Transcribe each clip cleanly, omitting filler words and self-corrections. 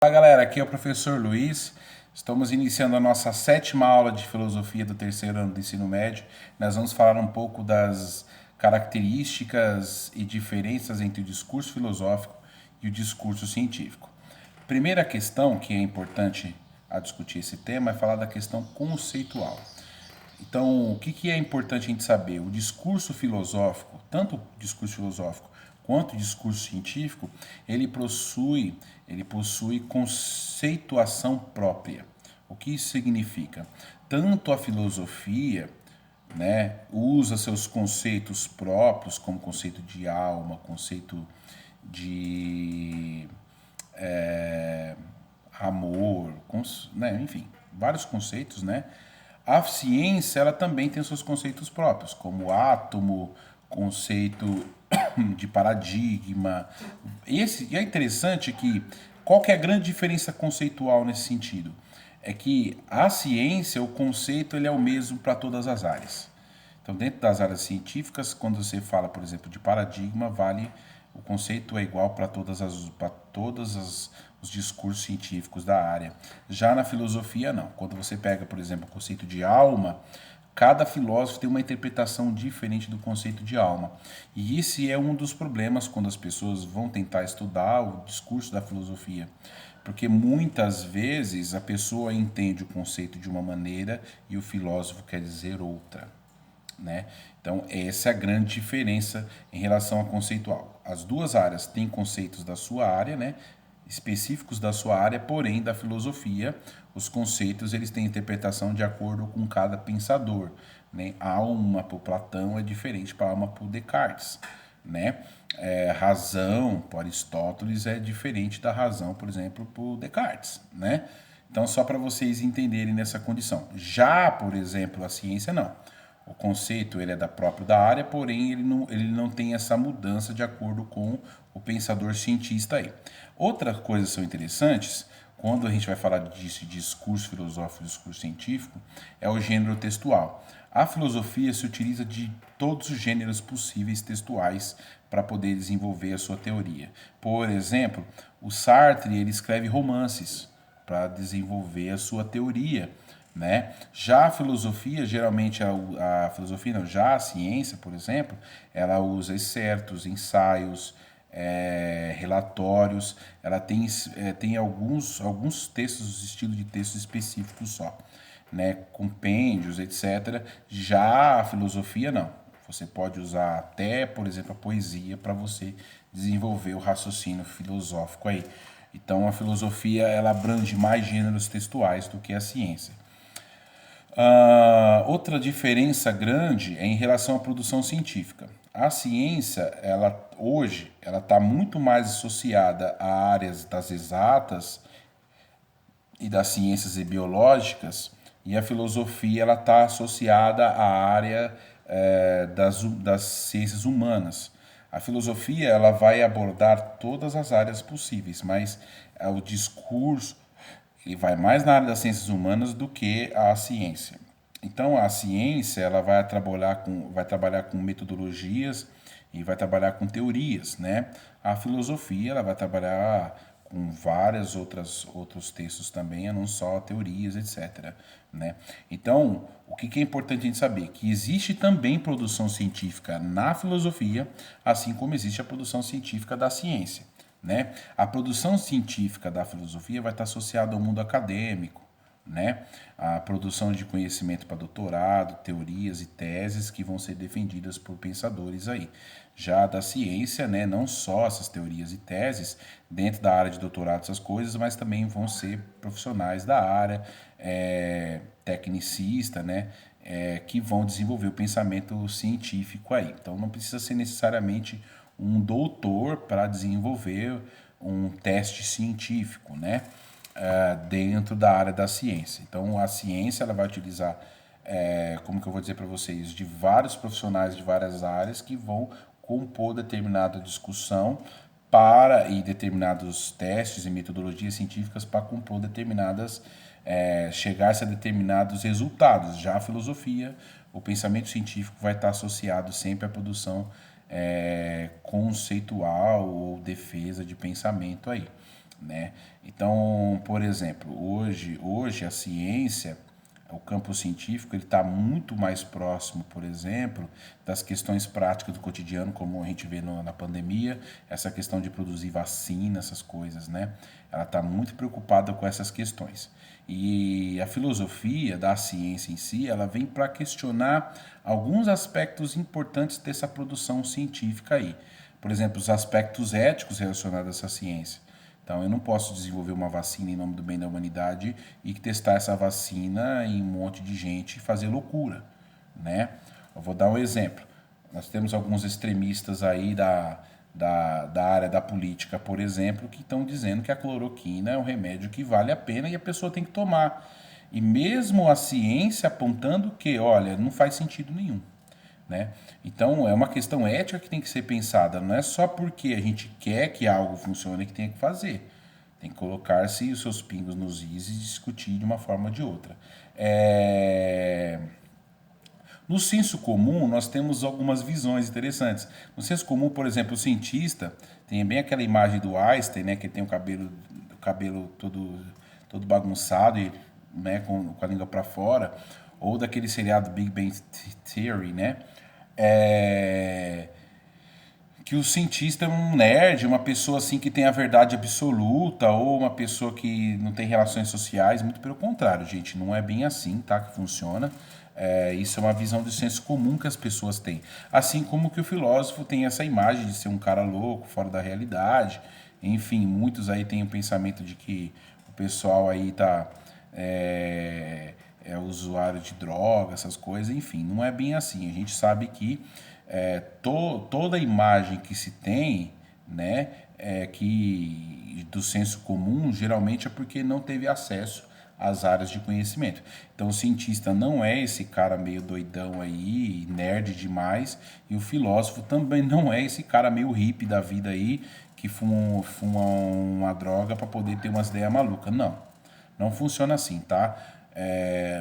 Fala galera, aqui é o professor Luiz. Estamos iniciando a nossa sétima aula de filosofia do terceiro ano do ensino médio. Nós vamos falar um pouco das características e diferenças entre o discurso filosófico e o discurso científico. Primeira questão que é importante a discutir esse tema é falar da questão conceitual. Então, o que é importante a gente saber? O discurso filosófico, tanto o discurso filosófico quanto o discurso científico, ele possui conceituação própria. O que isso significa? Tanto a filosofia, né, usa seus conceitos próprios, como conceito de alma, conceito de amor, né, enfim, vários conceitos, né? A ciência, ela também tem seus conceitos próprios, como átomo, conceito de paradigma. E é interessante que qual que é a grande diferença conceitual nesse sentido? É que a ciência, o conceito, ele é o mesmo para todas as áreas. Então, dentro das áreas científicas, quando você fala, por exemplo, de paradigma, o conceito é igual para os discursos científicos da área. Já na filosofia, não. Quando você pega, por exemplo, o conceito de alma, cada filósofo tem uma interpretação diferente do conceito de alma. E esse é um dos problemas quando as pessoas vão tentar estudar o discurso da filosofia. Porque muitas vezes a pessoa entende o conceito de uma maneira e o filósofo quer dizer outra. Né? Então, essa é a grande diferença em relação a conceitual. As duas áreas têm conceitos da sua área, né? Específicos da sua área, porém, da filosofia, os conceitos eles têm interpretação de acordo com cada pensador. Né? Alma para Platão é diferente para alma para Descartes. Né? Razão para Aristóteles é diferente da razão, por exemplo, para Descartes. Né? Então, só para vocês entenderem nessa condição. Já, por exemplo, a ciência não. O conceito ele é próprio da área, porém ele não tem essa mudança de acordo com o pensador cientista aí. Outras coisas são interessantes, quando a gente vai falar disso, discurso filosófico e discurso científico, é o gênero textual. A filosofia se utiliza de todos os gêneros possíveis textuais para poder desenvolver a sua teoria. Por exemplo, o Sartre ele escreve romances para desenvolver a sua teoria. Né? Já a filosofia, geralmente a filosofia não, já a ciência, por exemplo, ela usa excertos, ensaios, relatórios, ela tem alguns textos, estilo de textos específicos só, né? Compêndios, etc. Já a filosofia não. Você pode usar até, por exemplo, a poesia para você desenvolver o raciocínio filosófico aí. Então a filosofia ela abrange mais gêneros textuais do que a ciência. Outra diferença grande é em relação à produção científica. A ciência, hoje, ela está muito mais associada a áreas das exatas e das ciências e biológicas, e a filosofia ela está associada à área das ciências humanas. A filosofia ela vai abordar todas as áreas possíveis, mas o discurso ele vai mais na área das ciências humanas do que a ciência. Então a ciência ela vai trabalhar com metodologias e vai trabalhar com teorias, né? A filosofia ela vai trabalhar com vários outros textos também, não só teorias, etc. Né? Então, o que é importante a gente saber? Que existe também produção científica na filosofia, assim como existe a produção científica da ciência. Né? A produção científica da filosofia vai estar associada ao mundo acadêmico, né? A produção de conhecimento para doutorado, teorias e teses que vão ser defendidas por pensadores aí. Já da ciência, né, não só essas teorias e teses dentro da área de doutorado, essas coisas, mas também vão ser profissionais da área, tecnicista, né, que vão desenvolver o pensamento científico aí. Então não precisa ser necessariamente um doutor para desenvolver um teste científico, né? Dentro da área da ciência. Então, a ciência ela vai utilizar, como que eu vou dizer para vocês, de vários profissionais de várias áreas que vão compor determinada discussão e determinados testes e metodologias científicas para compor chegar-se a determinados resultados. Já a filosofia, o pensamento científico vai estar associado sempre à produção conceitual ou defesa de pensamento aí. né? Então, por exemplo, hoje a ciência, o campo científico, ele está muito mais próximo, por exemplo, das questões práticas do cotidiano, como a gente vê na pandemia, essa questão de produzir vacina, essas coisas, né? Ela está muito preocupada com essas questões. E a filosofia da ciência em si, ela vem para questionar alguns aspectos importantes dessa produção científica aí. Por exemplo, os aspectos éticos relacionados a essa ciência. Então, eu não posso desenvolver uma vacina em nome do bem da humanidade e testar essa vacina em um monte de gente e fazer loucura, né? Eu vou dar um exemplo. Nós temos alguns extremistas aí da área da política, por exemplo, que estão dizendo que a cloroquina é um remédio que vale a pena e a pessoa tem que tomar. E mesmo a ciência apontando que, olha, não faz sentido nenhum. Né? Então, é uma questão ética que tem que ser pensada. Não é só porque a gente quer que algo funcione que tem que fazer. Tem que colocar-se os seus pingos nos is e discutir de uma forma ou de outra. No senso comum, nós temos algumas visões interessantes. No senso comum, por exemplo, o cientista tem bem aquela imagem do Einstein, né, que tem o cabelo todo bagunçado e, né, com a língua para fora, ou daquele seriado Big Bang Theory, né, que o cientista é um nerd, uma pessoa assim que tem a verdade absoluta, ou uma pessoa que não tem relações sociais. Muito pelo contrário, gente, não é bem assim, tá, que funciona. Isso é uma visão do senso comum que as pessoas têm. Assim como que o filósofo tem essa imagem de ser um cara louco, fora da realidade. Enfim, muitos aí têm o pensamento de que o pessoal aí tá usuário de droga, essas coisas. Enfim, não é bem assim. A gente sabe que toda a imagem que se tem, né, que do senso comum, geralmente é porque não teve acesso às áreas de conhecimento. Então, o cientista não é esse cara meio doidão aí, nerd demais, e o filósofo também não é esse cara meio hippie da vida aí, que fuma uma droga para poder ter umas ideias malucas. Não, não funciona assim, tá?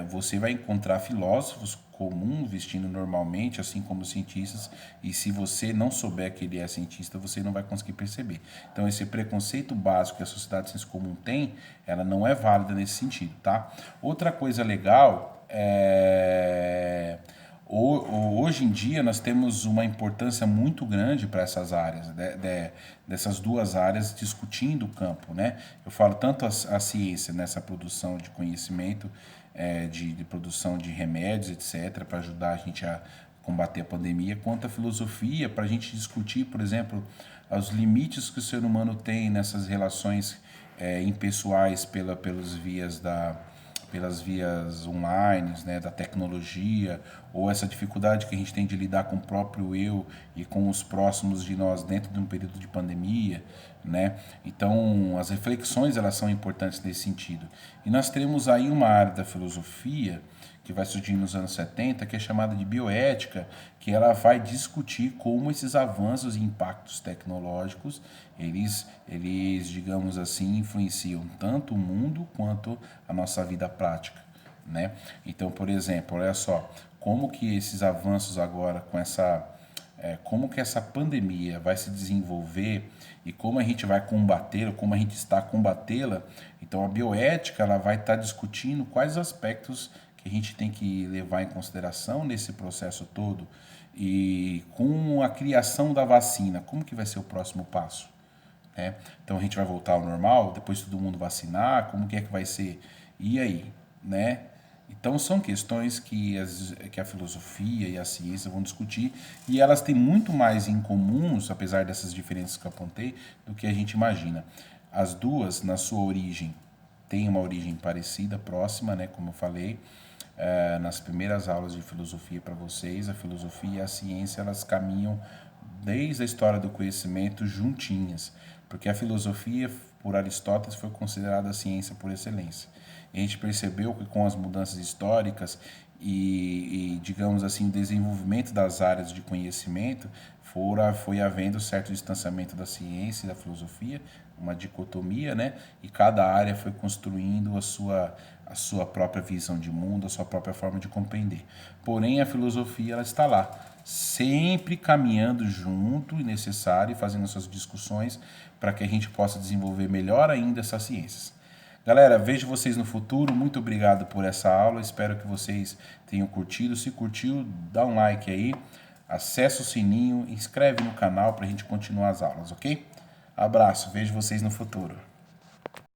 Você vai encontrar filósofos comuns vestindo normalmente, assim como cientistas, e se você não souber que ele é cientista, você não vai conseguir perceber. Então, esse preconceito básico que a sociedade de senso comum tem, ela não é válida nesse sentido, tá? Outra coisa legal hoje em dia nós temos uma importância muito grande para essas áreas, dessas duas áreas discutindo o campo, né? Eu falo tanto a ciência nessa produção de conhecimento, de produção de remédios, etc., para ajudar a gente a combater a pandemia, quanto a filosofia para a gente discutir, por exemplo, os limites que o ser humano tem nessas relações impessoais pelas vias online, né, da tecnologia, ou essa dificuldade que a gente tem de lidar com o próprio eu e com os próximos de nós dentro de um período de pandemia, né? Então, as reflexões, elas são importantes nesse sentido. E nós temos aí uma área da filosofia que vai surgir nos anos 70, que é chamada de bioética, que ela vai discutir como esses avanços e impactos tecnológicos, eles, digamos assim, influenciam tanto o mundo quanto a nossa vida prática, né? Então, por exemplo, olha só, como que esses avanços agora com como que essa pandemia vai se desenvolver e como a gente vai combatê-la, como a gente está a combatê-la. Então, a bioética, ela vai estar discutindo quais aspectos que a gente tem que levar em consideração nesse processo todo, e com a criação da vacina, como que vai ser o próximo passo, né? Então, a gente vai voltar ao normal, depois todo mundo vacinar, como que é que vai ser? E aí, né? Então, são questões que a filosofia e a ciência vão discutir, e elas têm muito mais em comuns, apesar dessas diferenças que eu apontei, do que a gente imagina. As duas, na sua origem, têm uma origem parecida, próxima, né, como eu falei. Nas primeiras aulas de filosofia para vocês, a filosofia e a ciência, elas caminham desde a história do conhecimento juntinhas, porque a filosofia, por Aristóteles, foi considerada a ciência por excelência. E a gente percebeu que com as mudanças históricas digamos assim, o desenvolvimento das áreas de conhecimento, foi havendo certo distanciamento da ciência e da filosofia, uma dicotomia, né? E cada área foi construindo a sua própria visão de mundo, a sua própria forma de compreender. Porém, a filosofia ela está lá, sempre caminhando junto e necessário, fazendo suas discussões para que a gente possa desenvolver melhor ainda essas ciências. Galera, vejo vocês no futuro. Muito obrigado por essa aula. Espero que vocês tenham curtido. Se curtiu, dá um like aí, acessa o sininho, inscreve no canal para a gente continuar as aulas, ok? Abraço, vejo vocês no futuro.